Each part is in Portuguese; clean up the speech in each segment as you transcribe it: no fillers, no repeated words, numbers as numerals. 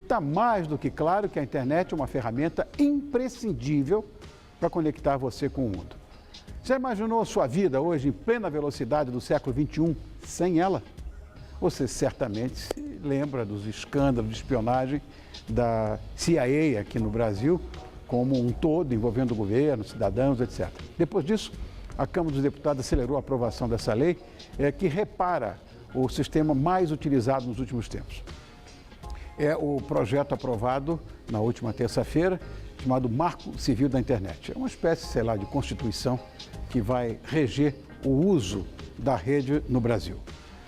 está mais do que claro que a internet é uma ferramenta imprescindível para conectar você com o mundo. Já imaginou a sua vida hoje em plena velocidade do século XXI sem ela? Você certamente se lembra dos escândalos de espionagem da CIA aqui no Brasil, como um todo, envolvendo o governo, cidadãos, etc. Depois disso, a Câmara dos Deputados acelerou a aprovação dessa lei, que repara o sistema mais utilizado nos últimos tempos. É o projeto aprovado na última terça-feira, chamado Marco Civil da Internet. É uma espécie, sei lá, de constituição que vai reger o uso da rede no Brasil.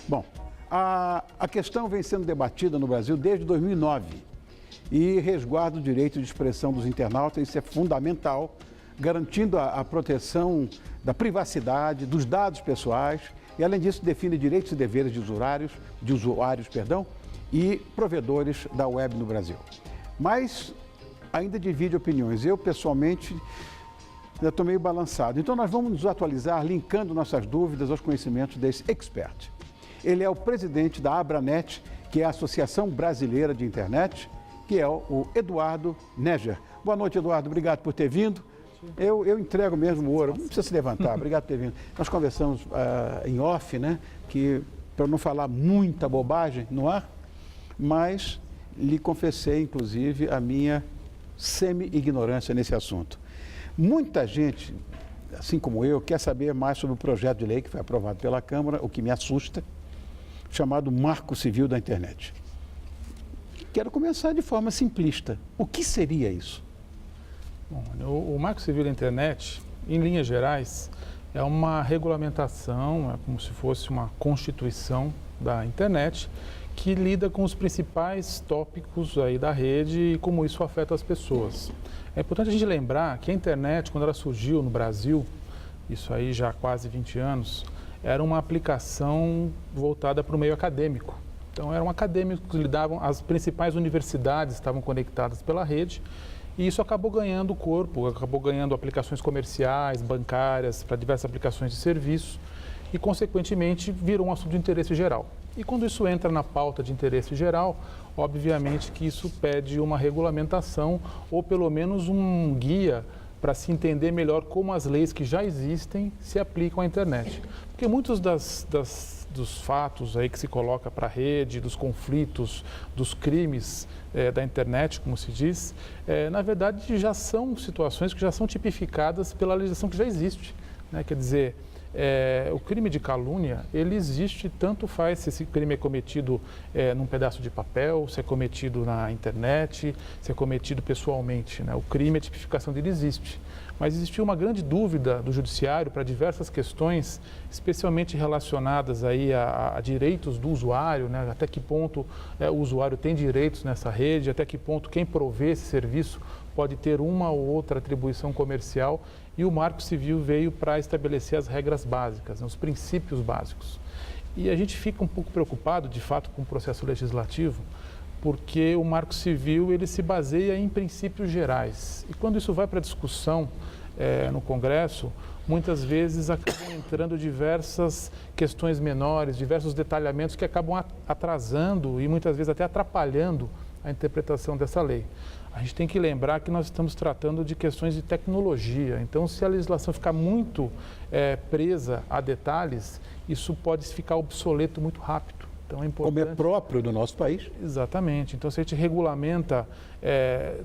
Bom, a questão vem sendo debatida no Brasil desde 2009 e resguarda o direito de expressão dos internautas, isso é fundamental, garantindo a proteção da privacidade, dos dados pessoais e, além disso, define direitos e deveres de usuários, e provedores da web no Brasil. Mas ainda divide opiniões. Eu, pessoalmente, já estou meio balançado. Então, nós vamos nos atualizar, linkando nossas dúvidas aos conhecimentos desse expert. Ele é o presidente da Abranet, que é a Associação Brasileira de Internet, que é o Eduardo Neger. Boa noite, Eduardo. Obrigado por ter vindo. Eu entrego mesmo o ouro. Não precisa se levantar. Obrigado por ter vindo. Nós conversamos em off, né? Que, para não falar muita bobagem no ar, mas lhe confessei, inclusive, a minha semi-ignorância nesse assunto. Muita gente, assim como eu, quer saber mais sobre o projeto de lei que foi aprovado pela Câmara, o que me assusta, chamado Marco Civil da Internet. Quero começar de forma simplista. O que seria isso? Bom, o Marco Civil da Internet, em linhas gerais, é uma regulamentação, é como se fosse uma constituição da internet, que lida com os principais tópicos aí da rede e como isso afeta as pessoas. É importante a gente lembrar que a internet, quando ela surgiu no Brasil, isso aí já há quase 20 anos, era uma aplicação voltada para o meio acadêmico. Então, eram acadêmicos que lidavam, as principais universidades estavam conectadas pela rede e isso acabou ganhando corpo, acabou ganhando aplicações comerciais, bancárias, para diversas aplicações de serviço e, consequentemente, virou um assunto de interesse geral. E quando isso entra na pauta de interesse geral, obviamente que isso pede uma regulamentação ou pelo menos um guia para se entender melhor como as leis que já existem se aplicam à internet. Porque muitos dos fatos aí que se coloca para a rede, dos conflitos, dos crimes da internet, como se diz, na verdade já são situações que já são tipificadas pela legislação que já existe, né? Quer dizer, o crime de calúnia, ele existe, tanto faz se esse crime é cometido num pedaço de papel, se é cometido na internet, se é cometido pessoalmente, né? O crime, a tipificação dele existe. Mas existiu uma grande dúvida do judiciário para diversas questões, especialmente relacionadas aí a direitos do usuário, né? Até que ponto o usuário tem direitos nessa rede, até que ponto quem provê esse serviço pode ter uma ou outra atribuição comercial. E o Marco Civil veio para estabelecer as regras básicas, né, os princípios básicos. E a gente fica um pouco preocupado, de fato, com o processo legislativo, porque o Marco Civil ele se baseia em princípios gerais. E quando isso vai para discussão no Congresso, muitas vezes acabam entrando diversas questões menores, diversos detalhamentos que acabam atrasando e muitas vezes até atrapalhando a interpretação dessa lei. A gente tem que lembrar que nós estamos tratando de questões de tecnologia. Então, se a legislação ficar muito presa a detalhes, isso pode ficar obsoleto muito rápido. Então, é importante... Como é próprio do nosso país. Exatamente. Então, se a gente regulamenta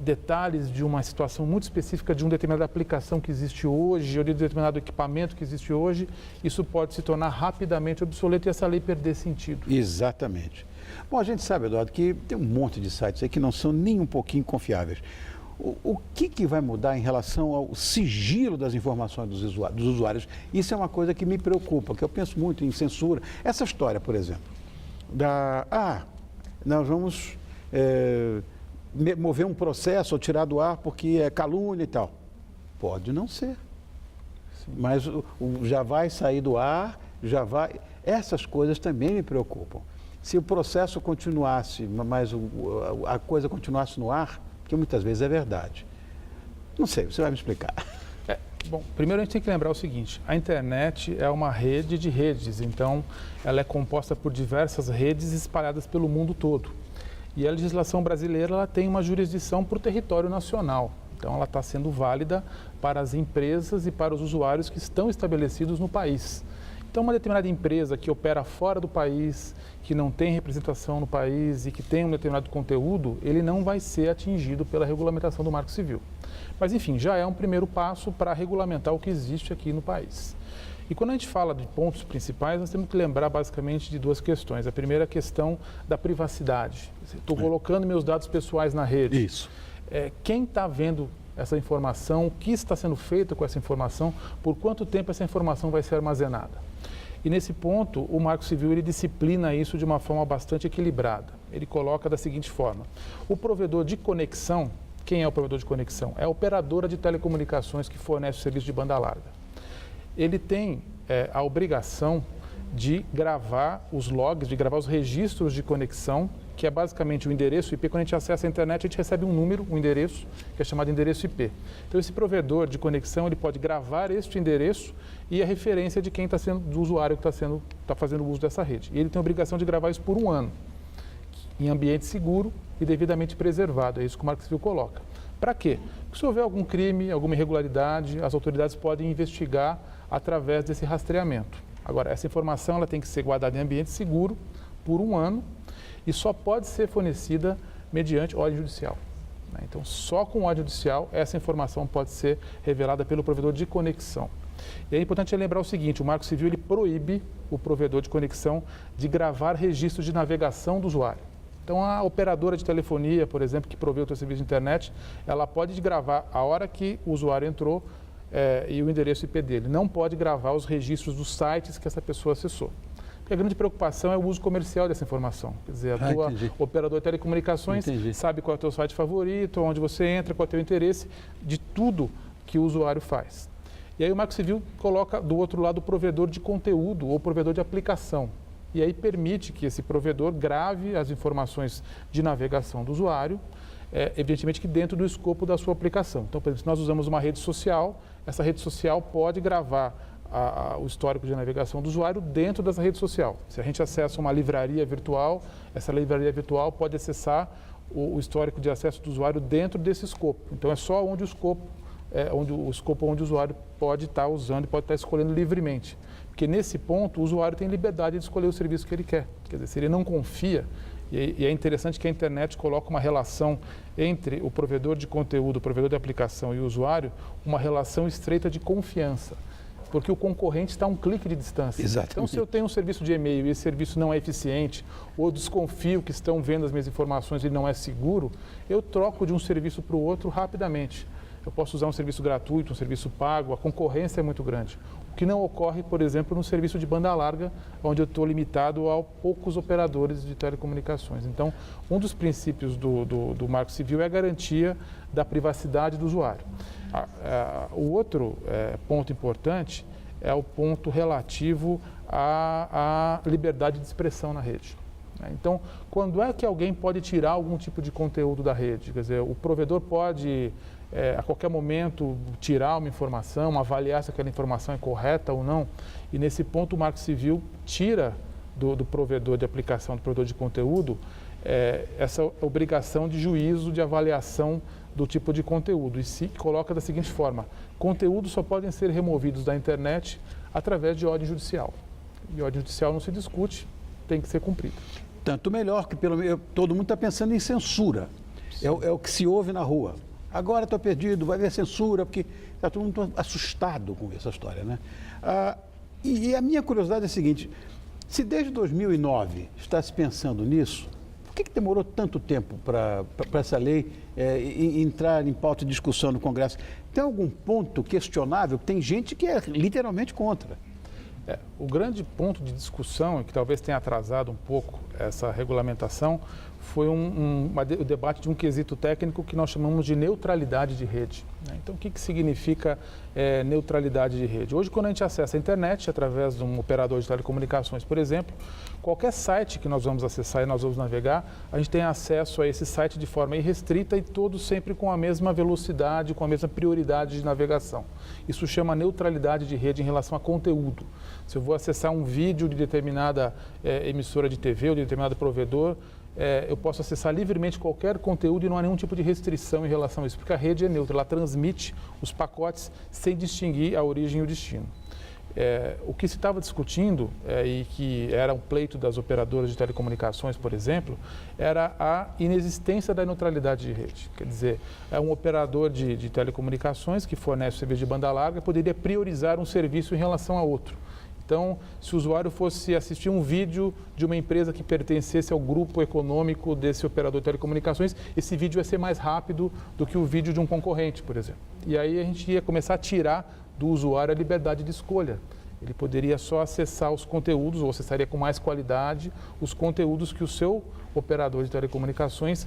detalhes de uma situação muito específica, de uma determinada aplicação que existe hoje, ou de um determinado equipamento que existe hoje, isso pode se tornar rapidamente obsoleto e essa lei perder sentido. Exatamente. Bom, a gente sabe, Eduardo, que tem um monte de sites aí que não são nem um pouquinho confiáveis. O que vai mudar em relação ao sigilo das informações dos usuários? Isso é uma coisa que me preocupa, porque eu penso muito em censura. Essa história, por exemplo, nós vamos mover um processo ou tirar do ar porque é calúnia e tal. Pode não ser. Sim. Mas já vai sair do ar, já vai... Essas coisas também me preocupam. Se o processo continuasse, mas a coisa continuasse no ar, que muitas vezes é verdade. Não sei, você vai me explicar. Bom, primeiro a gente tem que lembrar o seguinte, a internet é uma rede de redes, então ela é composta por diversas redes espalhadas pelo mundo todo. E a legislação brasileira ela tem uma jurisdição para o território nacional. Então, ela está sendo válida para as empresas e para os usuários que estão estabelecidos no país. Então, uma determinada empresa que opera fora do país, que não tem representação no país e que tem um determinado conteúdo, ele não vai ser atingido pela regulamentação do Marco Civil. Mas, enfim, já é um primeiro passo para regulamentar o que existe aqui no país. E quando a gente fala de pontos principais, nós temos que lembrar basicamente de duas questões. A primeira é a questão da privacidade. Estou colocando meus dados pessoais na rede. Isso. Quem está vendo essa informação, o que está sendo feito com essa informação, por quanto tempo essa informação vai ser armazenada. E nesse ponto, o Marco Civil ele disciplina isso de uma forma bastante equilibrada. Ele coloca da seguinte forma: o provedor de conexão, quem é o provedor de conexão? É a operadora de telecomunicações que fornece o serviço de banda larga. Ele tem a obrigação de gravar os logs, de gravar os registros de conexão, que é basicamente o endereço IP. Quando a gente acessa a internet, a gente recebe um número, um endereço, que é chamado endereço IP. Então, esse provedor de conexão, ele pode gravar este endereço e a referência de quem está sendo, do usuário que está fazendo uso dessa rede. E ele tem a obrigação de gravar isso por 1 ano, em ambiente seguro e devidamente preservado. É isso que o Marco Civil coloca. Para quê? Porque se houver algum crime, alguma irregularidade, as autoridades podem investigar através desse rastreamento. Agora, essa informação ela tem que ser guardada em ambiente seguro por 1 ano e só pode ser fornecida mediante ordem judicial. Então, só com ordem judicial, essa informação pode ser revelada pelo provedor de conexão. E é importante lembrar o seguinte: o Marco Civil ele proíbe o provedor de conexão de gravar registros de navegação do usuário. Então, a operadora de telefonia, por exemplo, que provê o seu serviço de internet, ela pode gravar a hora que o usuário entrou e o endereço IP dele. Não pode gravar os registros dos sites que essa pessoa acessou. Porque a grande preocupação é o uso comercial dessa informação. Quer dizer, a tua operadora de telecomunicações sabe qual é o teu site favorito, onde você entra, qual é o teu interesse, de tudo que o usuário faz. E aí o Marco Civil coloca do outro lado o provedor de conteúdo ou provedor de aplicação. E aí permite que esse provedor grave as informações de navegação do usuário, evidentemente que dentro do escopo da sua aplicação. Então, por exemplo, se nós usamos uma rede social, essa rede social pode gravar o histórico de navegação do usuário dentro dessa rede social. Se a gente acessa uma livraria virtual, essa livraria virtual pode acessar o histórico de acesso do usuário dentro desse escopo. Então, é só onde o escopo onde o usuário pode estar usando e pode estar escolhendo livremente. Porque nesse ponto o usuário tem liberdade de escolher o serviço que ele quer. Quer dizer, se ele não confia, e é interessante que a internet coloca uma relação entre o provedor de conteúdo, o provedor de aplicação e o usuário, uma relação estreita de confiança. Porque o concorrente está a um clique de distância. Exatamente. Então, se eu tenho um serviço de e-mail e esse serviço não é eficiente, ou desconfio que estão vendo as minhas informações e não é seguro, eu troco de um serviço para o outro rapidamente. Eu posso usar um serviço gratuito, um serviço pago, a concorrência é muito grande. O que não ocorre, por exemplo, no serviço de banda larga, onde eu estou limitado a poucos operadores de telecomunicações. Então, um dos princípios do Marco Civil é a garantia da privacidade do usuário. O outro ponto importante é o ponto relativo à liberdade de expressão na rede. Então, quando é que alguém pode tirar algum tipo de conteúdo da rede? Quer dizer, o provedor pode, a qualquer momento, tirar uma informação, avaliar se aquela informação é correta ou não. E nesse ponto, o Marco Civil tira do provedor de aplicação, do provedor de conteúdo, essa obrigação de juízo, de avaliação do tipo de conteúdo. E se coloca da seguinte forma: conteúdos só podem ser removidos da internet através de ordem judicial. E ordem judicial não se discute, tem que ser cumprida. Tanto melhor que todo mundo está pensando em censura. É o que se ouve na rua. Agora estou perdido, vai haver censura, porque está todo mundo assustado com essa história, né? E a minha curiosidade é a seguinte: se desde 2009 está se pensando nisso, por que demorou tanto tempo para essa lei entrar em pauta de discussão no Congresso? Tem algum ponto questionável? Tem gente que é literalmente contra. O grande ponto de discussão, que talvez tenha atrasado um pouco essa regulamentação, foi o debate de um quesito técnico que nós chamamos de neutralidade de rede. Então, o que significa neutralidade de rede? Hoje, quando a gente acessa a internet, através de um operador de telecomunicações, por exemplo, qualquer site que nós vamos acessar e nós vamos navegar, a gente tem acesso a esse site de forma irrestrita e todos sempre com a mesma velocidade, com a mesma prioridade de navegação. Isso chama neutralidade de rede em relação a conteúdo. Se eu vou acessar um vídeo de determinada emissora de TV ou de determinado provedor, eu posso acessar livremente qualquer conteúdo e não há nenhum tipo de restrição em relação a isso, porque a rede é neutra, ela transmite os pacotes sem distinguir a origem e o destino. O que se estava discutindo, e que era um pleito das operadoras de telecomunicações, por exemplo, era a inexistência da neutralidade de rede. Quer dizer, um operador de telecomunicações que fornece serviço de banda larga poderia priorizar um serviço em relação a outro. Então, se o usuário fosse assistir um vídeo de uma empresa que pertencesse ao grupo econômico desse operador de telecomunicações, esse vídeo ia ser mais rápido do que o vídeo de um concorrente, por exemplo. E aí a gente ia começar a tirar do usuário a liberdade de escolha. Ele poderia só acessar os conteúdos, ou acessaria com mais qualidade os conteúdos que o seu operador de telecomunicações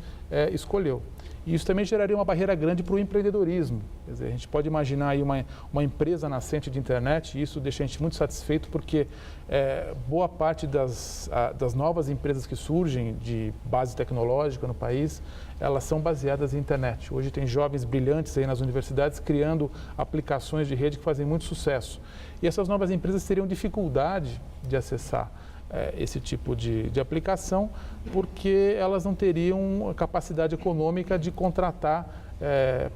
escolheu. E isso também geraria uma barreira grande para o empreendedorismo. Quer dizer, a gente pode imaginar aí uma empresa nascente de internet, e isso deixa a gente muito satisfeito, porque boa parte das novas empresas que surgem de base tecnológica no país, elas são baseadas em internet. Hoje tem jovens brilhantes aí nas universidades criando aplicações de rede que fazem muito sucesso. E essas novas empresas teriam dificuldade de acessar esse tipo de aplicação, porque elas não teriam capacidade econômica de contratar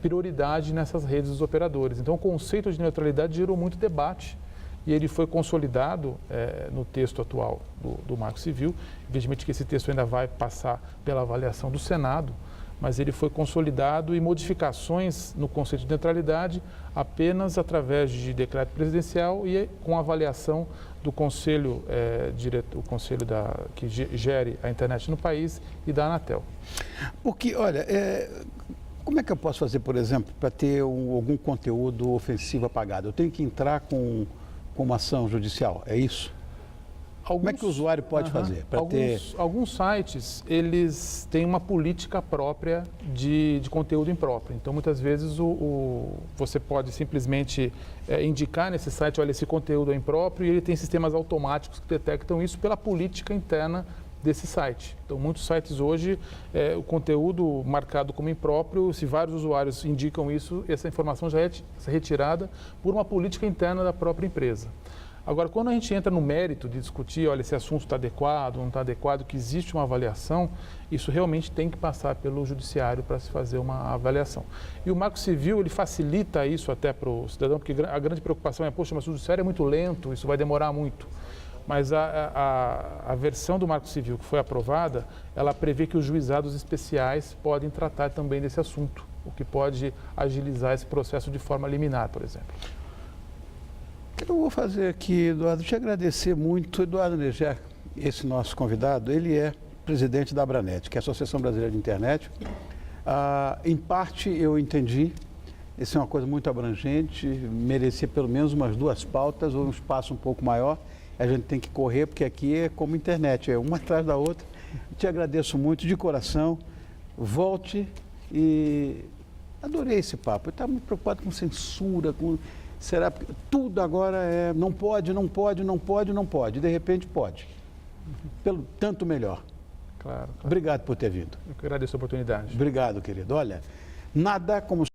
prioridade nessas redes dos operadores. Então, o conceito de neutralidade gerou muito debate e ele foi consolidado no texto atual do Marco Civil. Evidentemente que esse texto ainda vai passar pela avaliação do Senado, mas ele foi consolidado e modificações no conceito de neutralidade apenas através de decreto presidencial e com avaliação do Conselho, o Conselho que gere a internet no país e da Anatel. Porque, olha, como é que eu posso fazer, por exemplo, para ter algum conteúdo ofensivo apagado? Eu tenho que entrar com uma ação judicial, é isso? Como é que o usuário pode fazer? Alguns sites, eles têm uma política própria de conteúdo impróprio. Então, muitas vezes, você pode simplesmente indicar nesse site, olha, esse conteúdo é impróprio, e ele tem sistemas automáticos que detectam isso pela política interna desse site. Então, muitos sites hoje, o conteúdo marcado como impróprio, se vários usuários indicam isso, essa informação já é retirada por uma política interna da própria empresa. Agora, quando a gente entra no mérito de discutir, olha, esse assunto está adequado, não está adequado, que existe uma avaliação, isso realmente tem que passar pelo judiciário para se fazer uma avaliação. E o Marco Civil, ele facilita isso até para o cidadão, porque a grande preocupação é, poxa, mas o judiciário é muito lento, isso vai demorar muito. Mas a versão do Marco Civil que foi aprovada, ela prevê que os juizados especiais podem tratar também desse assunto, o que pode agilizar esse processo de forma liminar, por exemplo. O que eu vou fazer aqui, Eduardo, te agradecer muito. Eduardo Neger, esse nosso convidado, ele é presidente da Abranet, que é a Associação Brasileira de Internet. Em parte eu entendi, isso é uma coisa muito abrangente, merecia pelo menos umas 2 pautas ou um espaço um pouco maior. A gente tem que correr, porque aqui é como internet, é uma atrás da outra. Te agradeço muito, de coração. Volte e adorei esse papo. Eu estava muito preocupado com censura, será que tudo agora não pode, não pode, não pode, não pode. De repente pode. Pelo tanto melhor. Claro. Obrigado por ter vindo. Eu que agradeço a oportunidade. Obrigado, querido. Olha, nada como